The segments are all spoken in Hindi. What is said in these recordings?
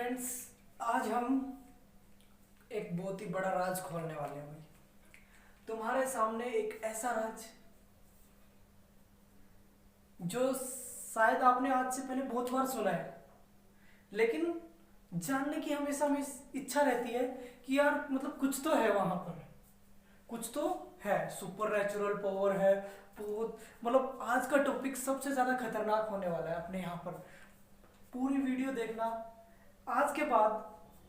फ्रेंड्स, आज हम एक बहुत ही बड़ा राज खोलने वाले हैं भाई। तुम्हारे सामने एक ऐसा राज जो शायद आपने आज से पहले बहुत बार सुना है, लेकिन जानने की हमेशा में इच्छा रहती है कि यार मतलब कुछ तो है वहां पर, कुछ तो है, सुपर नेचुरल पावर है बहुत। मतलब आज का टॉपिक सबसे ज्यादा खतरनाक होने वाला है अपने यहाँ पर। पूरी वीडियो देखना। आज के बाद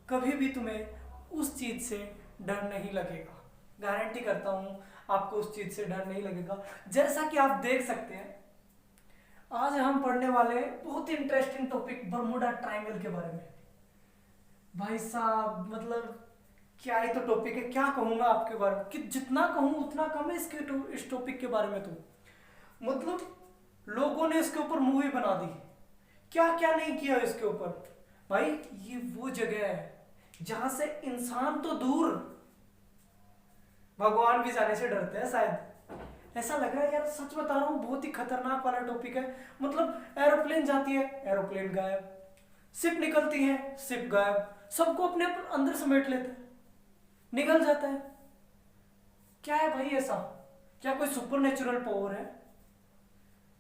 कभी भी तुम्हें उस चीज से डर नहीं लगेगा, गारंटी करता हूँ आपको उस चीज से डर नहीं लगेगा। जैसा कि आप देख सकते हैं, आज हम पढ़ने वाले बहुत ही इंटरेस्टिंग टॉपिक बर्मुडा ट्रायंगल के बारे में। भाई साहब मतलब क्या ही तो टॉपिक है, क्या कहूंगा आपके बारे में कि जितना कहूँ उतना कम है इस टॉपिक के बारे में। तो मतलब लोगों ने इसके ऊपर मूवी बना दी, क्या क्या नहीं किया इसके ऊपर। भाई ये वो जगह है जहां से इंसान तो दूर, भगवान भी जाने से डरते हैं शायद। ऐसा लग रहा है यार, सच बता रहा हूं, बहुत ही खतरनाक वाला टॉपिक है। मतलब एरोप्लेन जाती है, एरोप्लेन गायब, शिप निकलती है, शिप गायब, सबको अपने अंदर समेट लेते हैं, निकल जाता है। क्या है भाई ऐसा? क्या कोई सुपर नेचुरल पावर है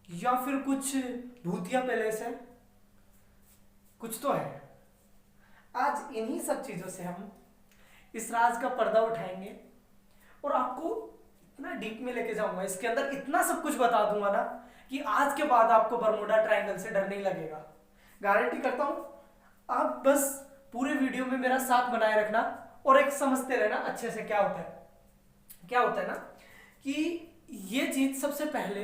या फिर कुछ भूतिया पैलेस है? कुछ तो है। आज इन्हीं सब चीजों से हम इस राज का पर्दा उठाएंगे और आपको इतना डीप में लेके जाऊंगा, इसके अंदर इतना सब कुछ बता दूंगा ना कि आज के बाद आपको बर्मुडा ट्रायंगल से डर नहीं लगेगा, गारंटी करता हूं। आप बस पूरे वीडियो में मेरा साथ बनाए रखना और एक समझते रहना अच्छे से क्या होता है। क्या होता है ना कि ये चीज सबसे पहले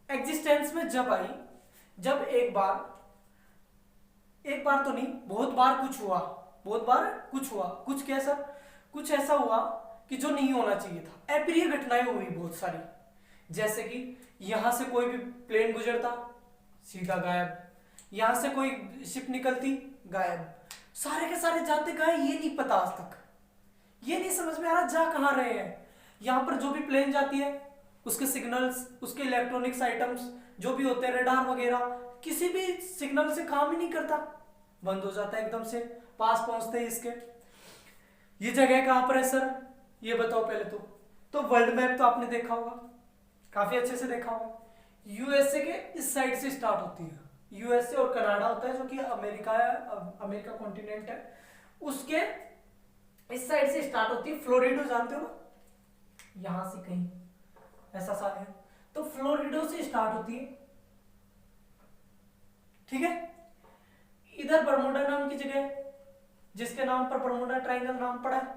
एग्जिस्टेंस में जब आई, जब एक बार तो नहीं, बहुत बार कुछ हुआ, बहुत बार कुछ हुआ। कुछ कैसा? कुछ ऐसा हुआ कि जो नहीं होना चाहिए था। अप्रिय घटनाएं हुई बहुत सारी, जैसे कि यहां से कोई भी प्लेन गुजरता, सीधा गायब, यहां से कोई शिप निकलती, गायब, सारे के सारे जाते गए, ये नहीं पता आज तक, ये नहीं समझ में आ रहा जा कहां रहे हैं। यहां पर जो भी प्लेन जाती है उसके सिग्नल्स, उसके इलेक्ट्रॉनिक्स आइटम्स जो भी होते हैं, रडार वगैरह, किसी भी सिग्नल से काम ही नहीं करता, बंद हो जाता है एकदम से पास पहुंचते ही इसके। ये जगह कहां पर है सर, ये बताओ पहले तो वर्ल्ड मैप तो आपने देखा होगा, काफी अच्छे से देखा होगा। यूएसए के इस साइड से स्टार्ट होती है, यूएसए और कनाडा होता है जो कि अमेरिका है, अमेरिका कॉन्टिनेंट है, उसके इस साइड से स्टार्ट होती है। फ्लोरिडो जानते हो ना, यहां से कहीं ऐसा सा है, तो फ्लोरिडो से स्टार्ट होती है, ठीक है। इधर बर्मुडा नाम की जगह जिसके नाम पर बर्मुडा ट्रायंगल नाम पड़ा है,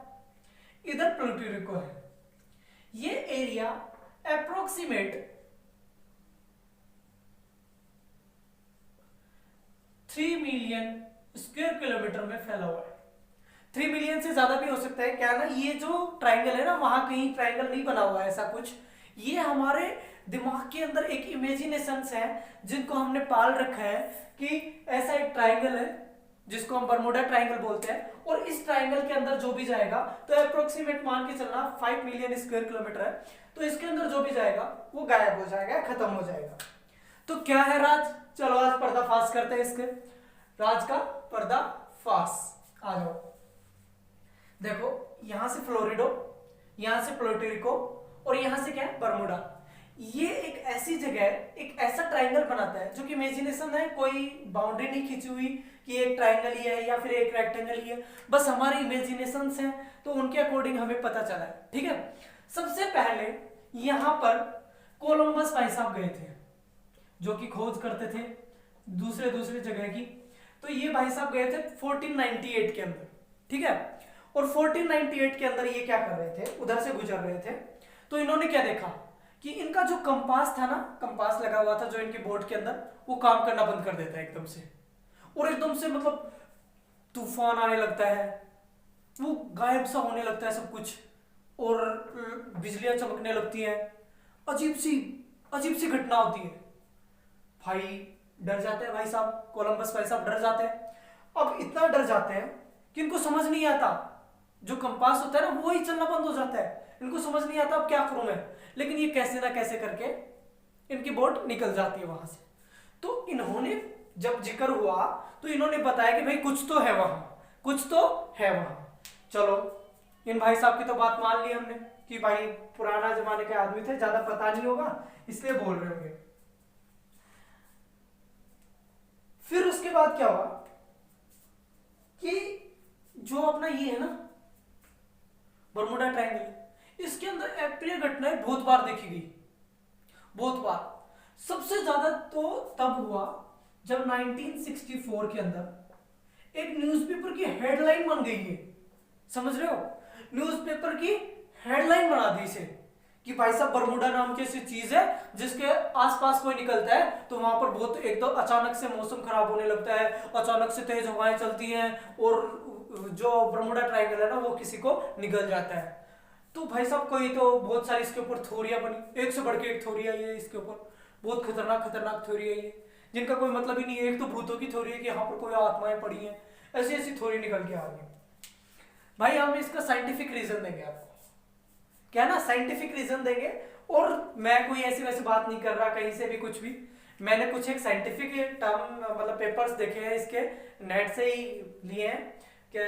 इधर प्लूटो रिको है। ये area approximate 3 million square kilometre में फैला हुआ है। 3 मिलियन से ज्यादा भी हो सकता है। क्या ना, ये जो ट्रायंगल है ना, वहां कहीं ट्रायंगल नहीं बना हुआ है ऐसा कुछ, ये हमारे दिमाग के अंदर एक इमेजिनेशंस है जिनको हमने पाल रखा है कि ऐसा एक ट्रायंगल है जिसको हम बर्मुडा ट्रायंगल बोलते हैं, और इस ट्रायंगल के अंदर जो भी जाएगा, तो अप्रोक्सीमेट मान के चलना 5 मिलियन स्क्वायर किलोमीटर है, तो इसके अंदर जो भी जाएगा वो गायब हो जाएगा, खत्म हो जाएगा। तो क्या है राज? चलो आज पर्दाफाश करते हैं इसके, राज का पर्दाफाश। आ जाओ, देखो यहां से फ्लोरिडो, यहां से प्लूटो रिको और यहां से क्या है, बर्मुडा। ये एक ऐसी जगह है, एक ऐसा ट्रायंगल बनाता है जो कि इमेजिनेशन है, कोई बाउंड्री नहीं खींची हुई कि एक ट्रायंगल ही है या फिर एक रेक्टेंगल ही है, बस हमारी इमेजिनेशंस हैं, तो उनके अकॉर्डिंग हमें पता चला है, ठीक है। सबसे पहले यहां पर कोलंबस भाई साहब गए थे जो कि खोज करते थे दूसरे जगह की। तो ये भाई साहब गए थे 1498 के अंदर, ठीक है। और 1498 के अंदर ये क्या कर रहे थे, उधर से गुजर रहे थे, तो इन्होंने क्या देखा कि इनका जो कंपास था ना, कंपास लगा हुआ था जो इनके बोर्ड के अंदर, वो काम करना बंद कर देता है एकदम से, और एकदम से मतलब तूफान आने लगता है, वो गायब सा होने लगता है सब कुछ, और बिजलियां चमकने लगती हैं, अजीब सी घटना होती है। भाई डर जाते हैं भाई साहब, कोलंबस भाई साहब डर जाते हैं। अब इतना डर जाते हैं कि इनको समझ नहीं आता, जो कंपास होता है ना वो ही चलना बंद हो जाता है, इनको समझ नहीं आता अब क्या करूं मैं, लेकिन ये कैसे ना कैसे करके इनकी बोट निकल जाती है वहां से। तो इन्होंने जब जिक्र हुआ तो इन्होंने बताया कि भाई कुछ तो है वहां, कुछ तो है वहां। चलो इन भाई साहब की तो बात मान ली हमने कि भाई पुराना जमाने के आदमी थे, ज्यादा पता नहीं होगा इसलिए बोल रहे होंगे। फिर उसके बाद क्या हुआ कि जो अपना ये है ना बरमुडा ट्रायंगल, इसके अंदर अप्रिय घटनाएं बहुत बार देखी गई, बहुत बार। सबसे ज्यादा तो तब हुआ जब 1964 के अंदर एक न्यूज़पेपर की हेडलाइन बन गई है, समझ रहे हो, न्यूज़पेपर की हेडलाइन बना दी इसे कि भाई साहब बरमुडा नाम की ऐसी चीज है जिसके आसपास कोई निकलता है तो वहां पर बहुत एक तो अचानक से मौसम खराब होने लगता है, अचानक से तेज हवाएं चलती हैं और जो बरमुडा ट्रायंगल है ना वो किसी को निगल जाता है। तो भाई साहब कोई तो बहुत सारी इसके ऊपर थ्योरियां बनी, एक से बढ़ के एक थ्योरी आई है इसके ऊपर, बहुत खतरनाक खतरनाक थ्योरी है ये जिनका कोई मतलब ही नहीं है। एक तो भूतों की थ्योरी है कि यहाँ पर कोई आत्माएं पड़ी हैं, ऐसी ऐसी थ्योरी निकल के आ गई। भाई हम इसका साइंटिफिक रीजन देंगे आपको, क्या ना साइंटिफिक रीजन देंगे। और मैं कोई ऐसी वैसी बात नहीं कर रहा कहीं से भी कुछ भी, मैंने कुछ एक साइंटिफिक टर्म मतलब पेपर्स देखे हैं इसके, नेट से ही लिए हैं, कि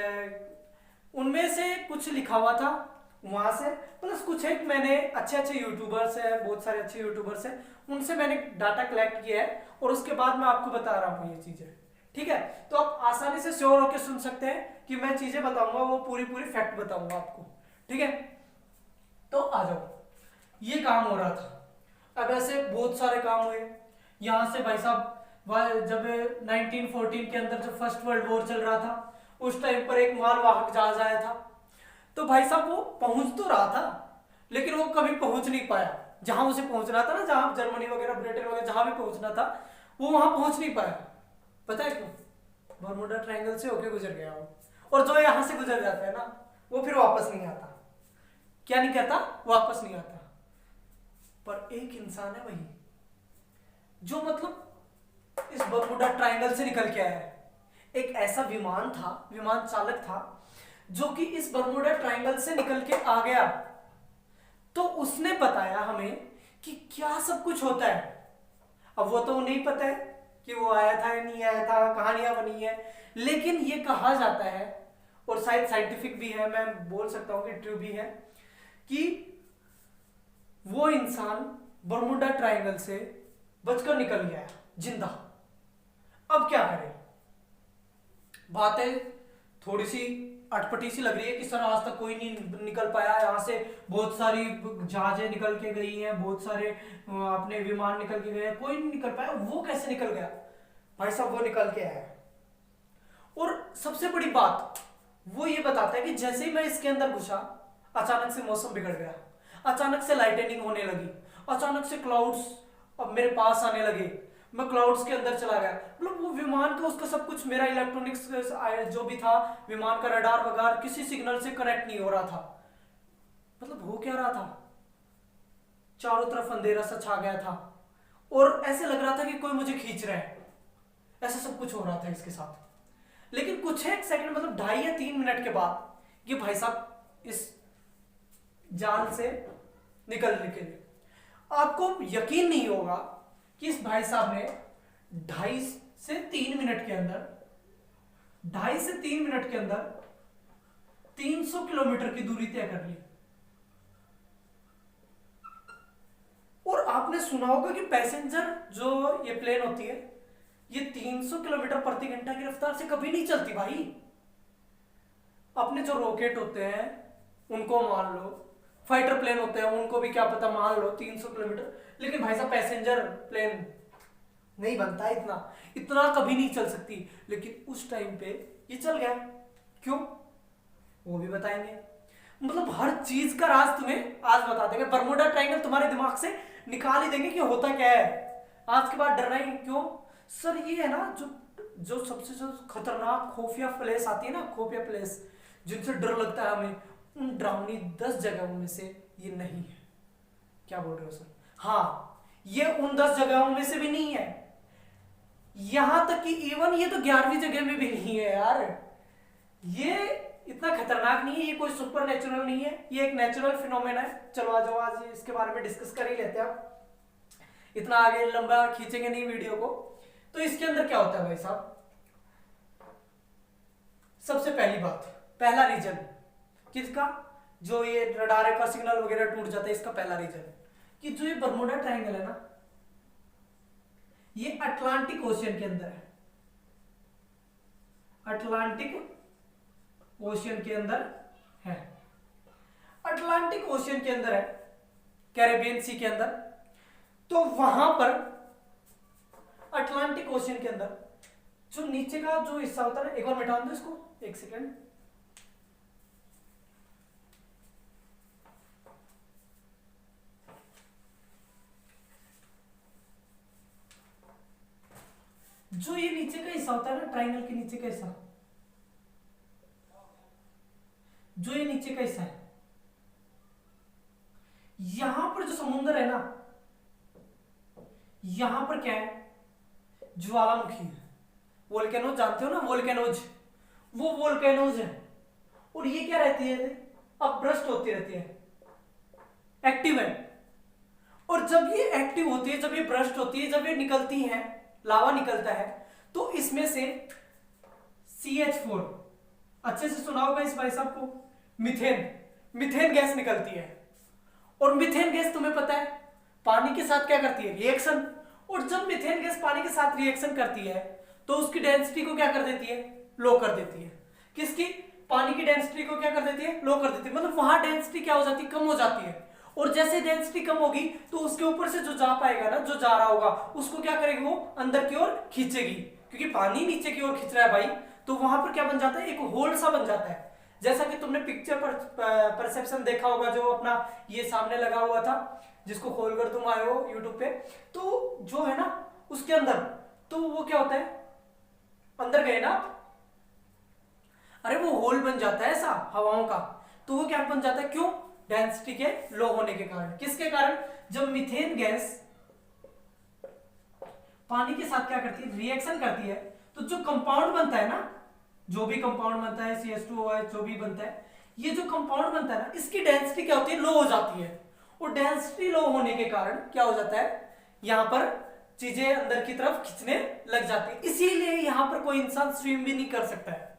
उनमें से कुछ लिखा हुआ था वहां से, प्लस कुछ एक मैंने अच्छे अच्छे यूट्यूबर्स है, बहुत सारे अच्छे यूट्यूबर्स हैं, उनसे मैंने डाटा कलेक्ट किया है और उसके बाद मैं आपको बता रहा हूँ ये चीजें। ठीक है, तो आप आसानी से श्योर होकर सुन सकते हैं कि मैं चीजें बताऊंगा वो पूरी पूरी फैक्ट बताऊंगा आपको। ठीक है, तो आ जाओ, ये काम हो रहा था। अब ऐसे बहुत सारे काम हुए यहां से भाई साहब, जब 1914 के अंदर जब फर्स्ट वर्ल्ड वॉर चल रहा था उस टाइम पर एक मालवाहक जहाज आया था, तो भाई साहब वो पहुंच तो रहा था लेकिन वो कभी पहुंच नहीं पाया जहां उसे पहुंचना था ना, जहां जर्मनी वगैरह ब्रिटेन वगैरह जहां भी पहुंचना था वो वहां पहुंच नहीं पाया। पता है क्यों? बरमुडा ट्रायंगल से होके गुजर गया वो, और जो यहां से गुजर जाता है ना वो फिर वापस नहीं आता। क्या नहीं कहता? वापस नहीं आता। पर एक इंसान है वही जो मतलब इस बरमुडा ट्रायंगल से निकल के आया है। एक ऐसा विमान था, विमान चालक था जो कि इस बरमुडा ट्रायंगल से निकल के आ गया, तो उसने बताया हमें कि क्या सब कुछ होता है। अब वो तो नहीं पता है कि वो आया था या नहीं आया था, कहानियां बनी है, लेकिन ये कहा जाता है और शायद साइंटिफिक भी है, मैं बोल सकता हूं कि ट्रू भी है, कि वो इंसान बरमुडा ट्रायंगल से बचकर निकल गया है जिंदा। अब क्या करें? बातें थोड़ी सी अटपटी सी लग रही है कि सर आज तक कोई नहीं निकल पाया यहाँ से, बहुत सारी जहाजें निकल के गई हैं, बहुत सारे अपने विमान निकल के गए हैं, कोई नहीं निकल पाया। वो कैसे निकल गया? भाई साहब वो निकल के आया। और सबसे बड़ी बात वो ये बताता है कि जैसे ही मैं इसके अंदर घुसा अचानक से मौसम बिगड़ गया, अचानक से लाइटनिंग होने लगी, अचानक से क्लाउड्स अब मेरे पास आने लगे, मैं क्लाउड्स के अंदर चला गया। मतलब वो विमान का उसका सब कुछ, मेरा इलेक्ट्रॉनिक्स जो भी था, विमान का रडार वगैरह किसी सिग्नल से कनेक्ट नहीं हो रहा था। मतलब हो क्या रहा था? चारों तरफ अंधेरा सा छा गया था और ऐसे लग रहा था कि कोई मुझे खींच रहा है, ऐसा सब कुछ हो रहा था इसके साथ। लेकिन कुछ एक सेकंड मतलब 2.5 या 3 मिनट के बाद ये भाई साहब इस जाल से निकल निकले। आपको यकीन नहीं होगा कि इस भाई साहब ने 2.5 से 3 मिनट के अंदर 300 किलोमीटर की दूरी तय कर ली। और आपने सुना होगा कि पैसेंजर जो ये प्लेन होती है ये 300 किलोमीटर प्रति घंटा की रफ्तार से कभी नहीं चलती भाई। अपने जो रॉकेट होते हैं उनको मान लो, फाइटर प्लेन होते हैं उनको भी क्या पता मान लो 300 किलोमीटर, लेकिन भाई साहब पैसेंजर प्लेन नहीं बनता इतना, इतना कभी नहीं चल सकती। लेकिन उस टाइम पे ये चल गया, क्यों वो भी बताएंगे। मतलब हर चीज का राज तुम्हें आज बता देंगे, बरमुडा ट्रायंगल तुम्हारे दिमाग से निकाल ही देंगे कि होता क्या है। आज के बाद डरना ही क्यों? सर ये है ना जो सबसे जो खतरनाक खुफिया प्लेस आती है ना, खुफिया प्लेस जिनसे डर लगता है हमें, उन डरावनी 10 जगहों में से ये नहीं है। क्या बोल रहे हो सर? हाँ, ये उन 10 जगहों में से भी नहीं है, यहां तक कि इवन ये तो 11वीं जगह में भी नहीं है यार। ये इतना खतरनाक नहीं है, ये कोई सुपर नेचुरल नहीं है, ये एक नेचुरल फिनोमेना है। चलो आ जाओ आज इसके बारे में डिस्कस कर ही लेते हैं। इतना आगे लंबा खींचेंगे नहीं वीडियो को। तो इसके अंदर क्या होता है भाई साहब, सबसे पहली बात, पहला रीजन किसका, जो ये रडार का सिग्नल वगैरह टूट जाता है, इसका पहला रीजन कि जो ये बरमूडा ट्रायंगल है ना, ये अटलांटिक ओशियन के अंदर है, अटलांटिक ओशियन के अंदर है, अटलांटिक ओशियन के अंदर है, कैरेबियन सी के अंदर। तो वहां पर अटलांटिक ओशियन के अंदर जो नीचे का जो हिस्सा होता है, एक बार मिटा दो इसको, एक सेकेंड, जो ये नीचे का हिस्सा होता है ना, ट्राइंगल के नीचे का हिस्सा, जो ये नीचे का हिस्सा है, यहां पर जो समुद्र है ना, यहां पर क्या है, ज्वालामुखी है, वोल्केनोज जानते हो ना, वोल्केनोज, वो वोल्केनोज है। और ये क्या रहती है, अब ब्रस्ट होती रहती है, एक्टिव है। और जब ये एक्टिव होती है, जब ये ब्रस्ट होती है, जब ये निकलती है, लावा निकलता है, तो इसमें से CH4, अच्छे से सुना होगा इस भाई साहब को, मीथेन गैस निकलती है। और मीथेन गैस तुम्हें पता है पानी के साथ क्या करती है, रिएक्शन। और जब मीथेन गैस पानी के साथ रिएक्शन करती है तो उसकी डेंसिटी को क्या कर देती है, लो कर देती है। किसकी, पानी की डेंसिटी को क्या कर देती है, लो कर देती है। मतलब वहां डेंसिटी क्या हो जाती है, कम हो जाती है। और जैसे डेंसिटी कम होगी तो उसके ऊपर से जो जा पाएगा ना, जो जा रहा होगा, उसको क्या करेगी, वो अंदर की ओर खींचेगी, क्योंकि पानी नीचे की ओर खींच रहा है भाई। तो वहां पर क्या बन जाता है, एक होल सा बन जाता है। जैसा कि तुमने पिक्चर पर परसेप्शन देखा होगा, जो अपना ये सामने लगा हुआ था, जिसको खोलकर तुम आए हो यूट्यूब पे, तो जो है ना उसके अंदर, तो वो क्या होता है, अंदर गए ना, अरे वो होल बन जाता है ऐसा हवाओं का। तो वो क्या बन जाता है, क्यों, डेंसिटी के लो होने के कारण। किसके कारण, जब मीथेन गैस पानी के साथ क्या करती है, रिएक्शन करती है, तो जो कंपाउंड बनता है ना, जो भी कंपाउंड बनता है, CH2OH जो भी बनता है, ये जो कंपाउंड बनता है ना, इसकी डेंसिटी क्या होती है, लो हो जाती है। और डेंसिटी लो होने के कारण क्या हो जाता है, यहां पर चीजें अंदर की तरफ खींचने लग जाती है। इसीलिए यहां पर कोई इंसान स्विम भी नहीं कर सकता है।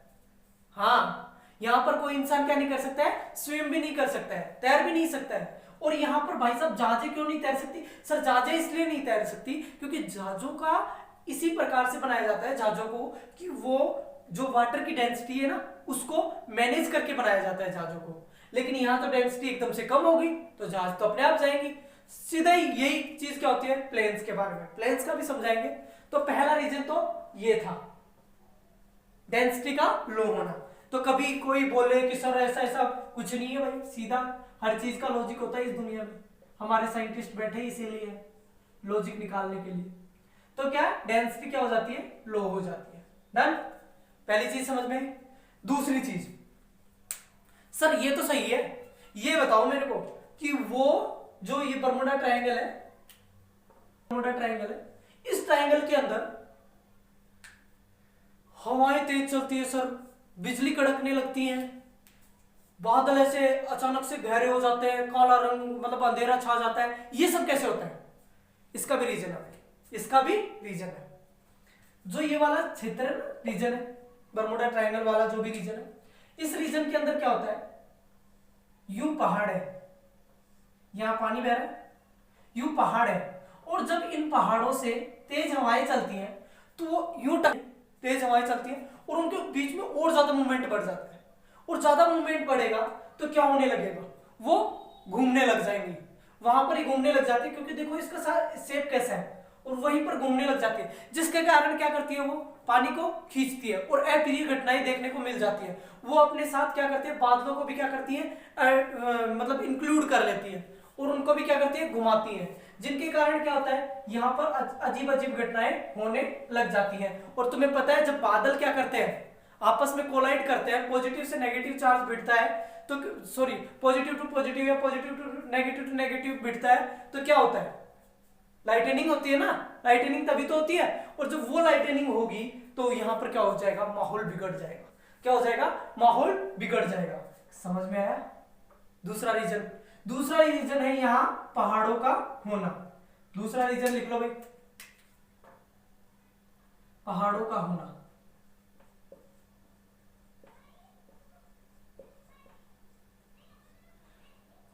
हाँ, यहां पर कोई इंसान क्या नहीं कर सकता है, स्विम भी नहीं कर सकता है, तैर भी नहीं सकता है। और यहां पर भाई साहब जहाजें क्यों नहीं तैर सकती, सर जहाजें इसलिए नहीं तैर सकती क्योंकि जहाजों का इसी प्रकार से बनाया जाता है, जहाजों को, कि वो जो वाटर की डेंसिटी है ना, उसको मैनेज करके बनाया जाता है जहाजों को। लेकिन यहां तो डेंसिटी एकदम से कम होगी तो जहाज तो अपने आप जाएंगी। सीधा ही यही चीज क्या होती है प्लेन्स के बारे में, प्लेन्स का भी समझाएंगे। तो पहला रीजन तो ये था, डेंसिटी का लो होना। तो कभी कोई बोले कि सर ऐसा ऐसा, कुछ नहीं है भाई, सीधा हर चीज का लॉजिक होता है इस दुनिया में। हमारे साइंटिस्ट बैठे इसीलिए लॉजिक निकालने के लिए। तो क्या डेंसिटी क्या हो जाती है, लो हो जाती है। डन, पहली चीज समझ में। दूसरी चीज, सर ये तो सही है, ये बताओ मेरे को कि वो जो ये बरमूडा ट्रायंगल है, बरमूडा ट्रायंगल है, इस ट्रायंगल के अंदर हवाएं तेज चलती है सर, बिजली कड़कने लगती है, बादल ऐसे अचानक से गहरे हो जाते हैं, काला रंग मतलब अंधेरा छा जाता है, ये सब कैसे होता है? इसका भी रीजन है, इसका भी रीजन है। जो ये वाला क्षेत्र है ना, रीजन है बरमूडा ट्रायंगल वाला जो भी रीजन है, इस रीजन के अंदर क्या होता है, यूं पहाड़ है, यहां पानी बह रहा है, यूं पहाड़ है, और जब इन पहाड़ों से तेज हवाएं चलती हैं तो वो यूं तेज हवाएं चलती हैं और उनके बीच में और ज्यादा मूवमेंट बढ़ जाता है। और ज्यादा मूवमेंट बढ़ेगा तो क्या होने लगेगा, वो घूमने लग जाएंगी, वहां पर ही घूमने लग जाती है, क्योंकि देखो इसका शेप कैसा है, और वहीं पर घूमने लग जाती है, जिसके कारण क्या करती है, वो पानी को खींचती है और अप्रिय घटनाएं देखने को मिल जाती है। वो अपने साथ क्या करती है, बादलों को भी क्या करती है, मतलब इंक्लूड कर लेती है, और उनको भी क्या करती है, घुमाती है, जिनके कारण क्या होता है, यहाँ पर अजीब अजीब घटनाएं होने लग जाती हैं। और तुम्हें पता है जब बादल क्या करते हैं, आपस में कोलाइड करते हैं, पॉजिटिव से नेगेटिव चार्ज भिड़ता है, तो सॉरी पॉजिटिव टू पॉजिटिव या पॉजिटिव टू नेगेटिव भिड़ता है, तो क्या होता है, लाइटनिंग होती है ना, लाइटनिंग तभी तो होती है। और जब वो लाइटनिंग होगी तो यहाँ पर क्या हो जाएगा, माहौल बिगड़ जाएगा। क्या हो जाएगा, माहौल बिगड़ जाएगा। समझ में आया? दूसरा रीजन है यहाँ पहाड़ों का होना। दूसरा रीजन लिख लो भाई, पहाड़ों का होना।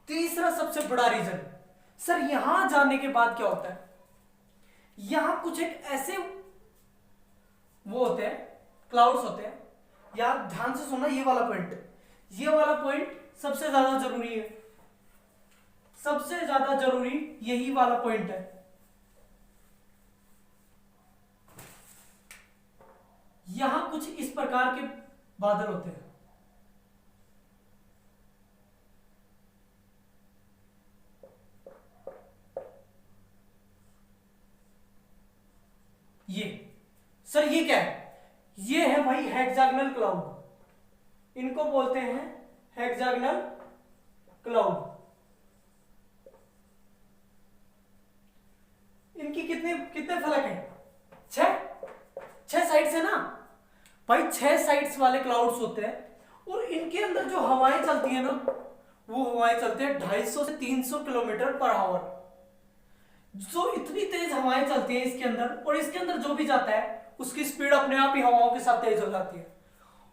तीसरा सबसे बड़ा रीजन, सर यहां जाने के बाद क्या होता है, यहां कुछ एक ऐसे वो होते हैं, क्लाउड्स होते हैं। यार ध्यान से सुनना, ये वाला पॉइंट, ये वाला पॉइंट सबसे ज्यादा जरूरी है, सबसे ज्यादा जरूरी यही वाला पॉइंट है। यहां कुछ इस प्रकार के बादल होते हैं, ये सर ये क्या है, ये है भाई हेक्सागोनल क्लाउड, इनको बोलते हैं हेक्सागोनल क्लाउड। इनकी कितने कितने फलक हैं, छह साइड्स है ना भाई, 6 साइड्स वाले क्लाउड्स होते हैं, और इनके अंदर जो हवाएं चलती है ना, वो हवाएं चलती है 250 से 300 किलोमीटर पर आवर। जो इतनी तेज हवाएं चलती है इसके अंदर, और इसके अंदर जो भी जाता है उसकी स्पीड अपने आप ही हवाओं के साथ तेज हो जाती है।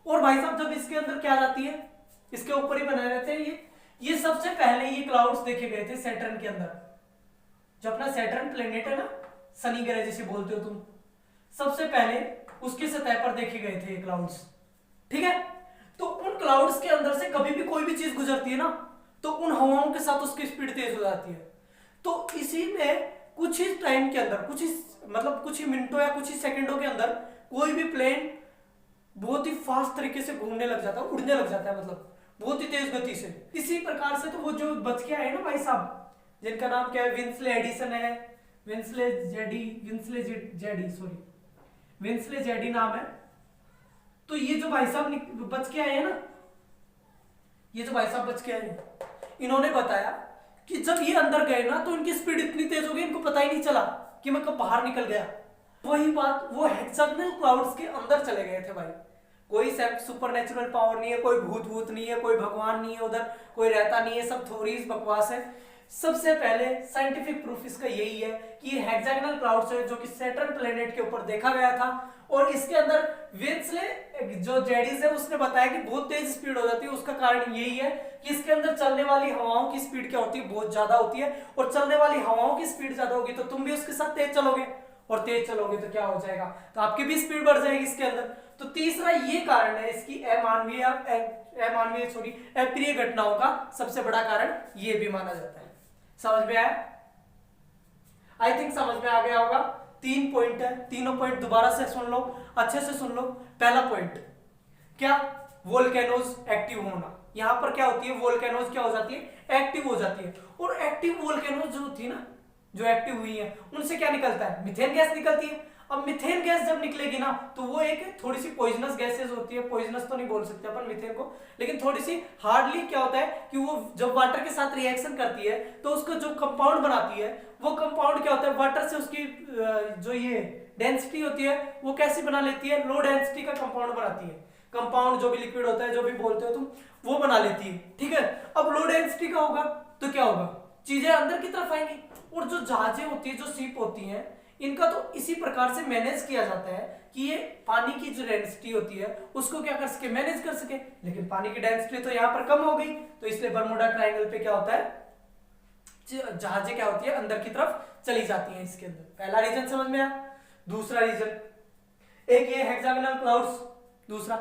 और भाई साहब जब इसके अंदर क्या जाती है, इसके ऊपर ही बनाए रहते हैं ये सबसे पहले ये क्लाउड्स देखे गए थे सैटर्न के अंदर, जो अपना सैटर्न प्लेनेट है ना, शनि ग्रह जिसे बोलते हो तुम, सबसे पहले उसकी सतह पर देखे गए थे ये क्लाउड्स। ठीक है, तो उन क्लाउड्स के अंदर से कभी भी कोई भी चीज गुजरती है ना, तो उन हवाओं के साथ उसकी स्पीड तेज हो जाती है। तो इसी में कुछ ही टाइम के अंदर, कुछ ही मिनटों या कुछ ही सेकंडों के अंदर कोई भी प्लेन बहुत ही फास्ट तरीके से घूमने लग जाता है, उड़ने लग जाता है, मतलब बहुत ही तेज गति से। इसी प्रकार से तो वो जो बच के आए ना भाई साहब, जिनका नाम क्या है, विंसले एडिसन है, विंसले जेडी नाम है। तो ये जो भाई साहब बच के आए हैं ना, ये जो भाई साहब बच के आए हैं, इन्होंने बताया कि जब ये अंदर गए ना, तो इनकी स्पीड इतनी तेज हो गई, इनको पता ही नहीं चला कि मैं कब बाहर निकल गया। वही बात, वो हेक्सागोनल क्लाउड्स के अंदर चले गए थे भाई। कोई सुपर नेचुरल पावर नहीं है, कोई भूत नहीं है, कोई भगवान नहीं है उधर, कोई रहता नहीं है, सब थोरीज बकवास है। सबसे पहले साइंटिफिक प्रूफ इसका यही है कि ये हेक्सागोनल क्लाउड्स है, जो कि सैटर्न प्लेनेट के ऊपर देखा गया था। और इसके अंदर विंसले जो जेडीज है उसने बताया कि बहुत तेज स्पीड हो जाती है। उसका कारण यही है कि इसके अंदर चलने वाली हवाओं की स्पीड क्या होती है, बहुत ज्यादा होती है। और चलने वाली हवाओं की स्पीड ज्यादा होगी तो तुम भी उसके साथ तेज चलोगे, और तेज चलोगे तो क्या हो जाएगा, तो आपकी भी स्पीड बढ़ जाएगी इसके अंदर। तो तीसरा ये कारण है इसकी अप्रिय घटनाओं का सबसे बड़ा कारण ये भी माना जाता है। समझ में आया? आई थिंक समझ में आ गया होगा। 3 पॉइंट है, तीनों पॉइंट दोबारा से सुन लो, अच्छे से सुन लो। पहला पॉइंट क्या, वोल्केनोज एक्टिव होना। यहां पर क्या होती है, वोल्केनोज क्या हो जाती है, एक्टिव हो जाती है। और एक्टिव वोल्केनोज जो थी ना, जो एक्टिव हुई है, उनसे क्या निकलता है, मीथेन गैस निकलती है। अब मीथेन गैस जब निकलेगी ना, तो वो एक थोड़ी सी पॉइजनस गैसेस होती है, पॉइजनस तो नहीं बोल सकते अपन मीथेन को, लेकिन थोड़ी सी हार्डली क्या होता है कि वो जब वाटर के साथ रिएक्शन करती है तो उसको जो कंपाउंड बनाती है, वो कंपाउंड क्या होता है, वाटर से उसकी जो ये डेंसिटी होती है वो कैसी बना लेती है, लो डेंसिटी का कंपाउंड बनाती है। कंपाउंड जो भी लिक्विड होता है, जो भी बोलते हो तुम, वो बना लेती है। ठीक है, अब लो डेंसिटी का होगा तो क्या होगा, चीजें अंदर की तरफ आएंगी। और जो जहाजें होती है, जो शिप होती हैं, इनका तो इसी प्रकार से मैनेज किया जाता है कि ये पानी की जो डेंसिटी होती है उसको क्या कर सके, मैनेज कर सके। लेकिन पानी की डेंसिटी तो यहां पर कम हो गई, तो इसलिए बरमूडा ट्रायंगल पे क्या होता है, जहाजें क्या होती है, अंदर की तरफ चली जाती हैं इसके अंदर। पहला रीजन समझ में आया। दूसरा रीजन, एक ये हेक्सागोनल क्लाउड्स, दूसरा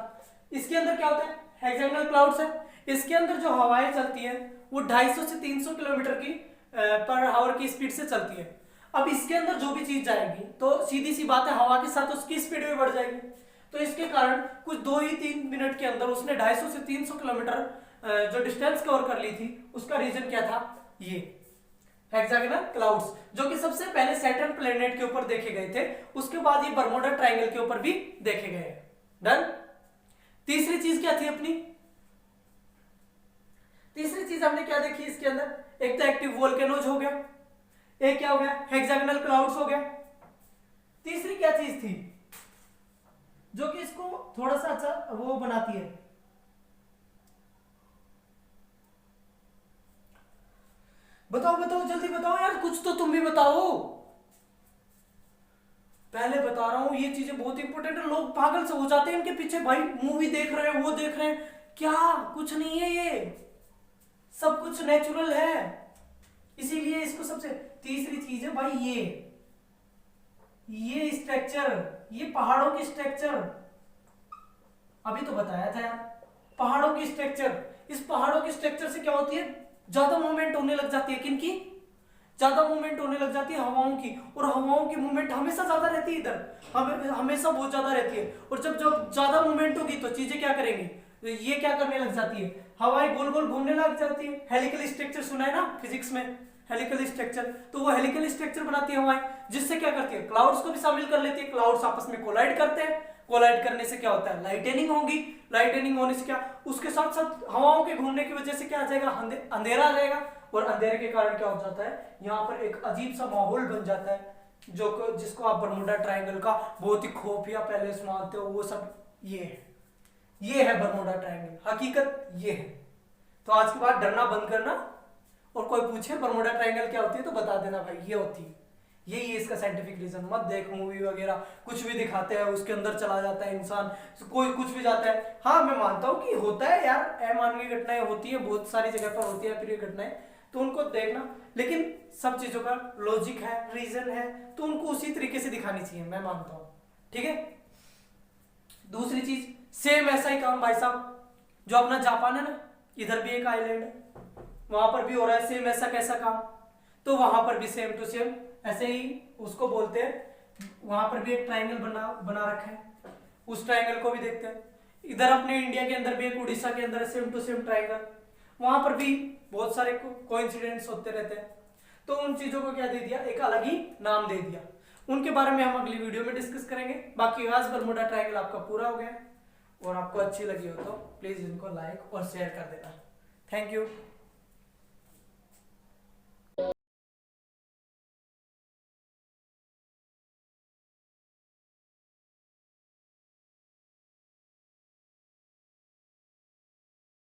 इसके अंदर क्या होता है, हेक्सागोनल क्लाउड्स है, इसके अंदर जो हवाएं चलती है वो 250 से 300 किलोमीटर की पर आवर की स्पीड से चलती है। अब इसके अंदर जो भी चीज जाएगी तो सीधी सी बात है, हवा के साथ उसकी स्पीड भी बढ़ जाएगी। तो इसके कारण कुछ 2 ही 3 मिनट के अंदर उसने 250 से 300 किलोमीटर जो डिस्टेंस कवर कर ली थी। उसका रीजन क्या था, ये हेक्सागोनल क्लाउड्स, जो कि सबसे पहले सैटर्न प्लेनेट के ऊपर देखे गए थे, उसके बाद ये बरमूडा ट्रायंगल के ऊपर भी देखे गए। डन। तीसरी चीज क्या थी अपनी, तीसरी चीज हमने क्या देखी इसके अंदर, एक तो एक्टिव वोल्केनोज हो गया, एक क्या हो गया, हेक्सागोनल क्लाउड्स हो गया। तीसरी क्या चीज थी जो कि इसको थोड़ा सा अच्छा वो बनाती है, बताओ बताओ जल्दी बताओ यार, कुछ तो तुम भी बताओ। पहले बता रहा हूं, ये चीजें बहुत इंपॉर्टेंट है। लोग पागल से हो जाते हैं इनके पीछे, भाई मूवी देख रहे हैं, वो देख रहे हैं, क्या कुछ नहीं है, ये सब कुछ नेचुरल है। इसीलिए इसको सबसे तीसरी चीज है भाई, ये स्ट्रक्चर, ये पहाड़ों की स्ट्रक्चर, अभी तो बताया था यार, पहाड़ों की स्ट्रक्चर। इस पहाड़ों की स्ट्रक्चर से क्या होती है, ज्यादा मूवमेंट होने लग जाती है। किनकी? ज्यादा मूवमेंट होने लग जाती है हवाओं की, और हवाओं की मूवमेंट हमेशा ज्यादा रहती है इधर, हमेशा बहुत ज्यादा रहती है। और जब जब ज्यादा मूवमेंट होगी तो चीजें क्या करेंगी, तो ये क्या करने लग जाती है, हवाएं गोल गोल घूमने लग जाती है। हेलिकल स्ट्रक्चर सुना है ना फिजिक्स में, हेलिकल स्ट्रक्चर, तो वो हेलिकल स्ट्रक्चर बनाती है हवाएं, जिससे क्या करती है, क्लाउड्स को भी शामिल कर लेती है। क्लाउड्स आपस में कोलाइड करते हैं, कोलाइड करने से क्या होता है, लाइटनिंग होगी। लाइटनिंग होने से क्या, उसके साथ साथ हवाओं के घूमने की वजह से क्या आ जाएगा, अंधेरा आ जाएगा। और अंधेरे के कारण क्या हो जाता है, यहाँ पर एक अजीब सा माहौल बन जाता है, जिसको आप बरमूडा ट्रायंगल का बहुत ही खुफिया पैलेस मानते हो, वो सब ये है बरमूडा ट्रायंगल, हकीकत ये है। तो आज के बाद डरना बंद करना, और कोई पूछे बरमूडा ट्रायंगल क्या होती है तो बता देना भाई ये होती है। यही है इसका साइंटिफिक रीजन। मत देख मूवी वगैरह, कुछ भी दिखाते हैं उसके अंदर चला जाता है इंसान, कोई कुछ भी जाता है। हाँ मैं मानता हूँ कि होता है यार, अमानवीय घटनाएं होती है, बहुत सारी जगह पर होती है प्रिय घटनाएं, तो उनको देखना, लेकिन सब चीजों का लॉजिक है, रीजन है, तो उनको उसी तरीके से दिखानी चाहिए, मैं मानता हूँ। ठीक है। दूसरी चीज, सेम ऐसा ही काम भाई साहब, जो अपना जापान है ना, इधर भी एक आइलैंड है, वहां पर भी हो रहा है सेम ऐसा कैसा काम, तो वहां पर भी सेम टू सेम ऐसे ही उसको बोलते हैं। वहां पर भी एक ट्रायंगल बना रखा है, उस ट्रायंगल को भी देखते हैं। इधर अपने इंडिया के अंदर भी एक, उड़ीसा के अंदर सेम टू सेम ट्रायंगल, वहां पर भी बहुत सारे कोइंसिडेंट्स होते रहते हैं। तो उन चीजों को क्या दे दिया, एक अलग ही नाम दे दिया। उनके बारे में हम अगली वीडियो में डिस्कस करेंगे। बाकी आज बरमूडा ट्रायंगल आपका पूरा हो गया, और आपको अच्छी लगी हो तो प्लीज इनको लाइक और शेयर कर देना। Thank you.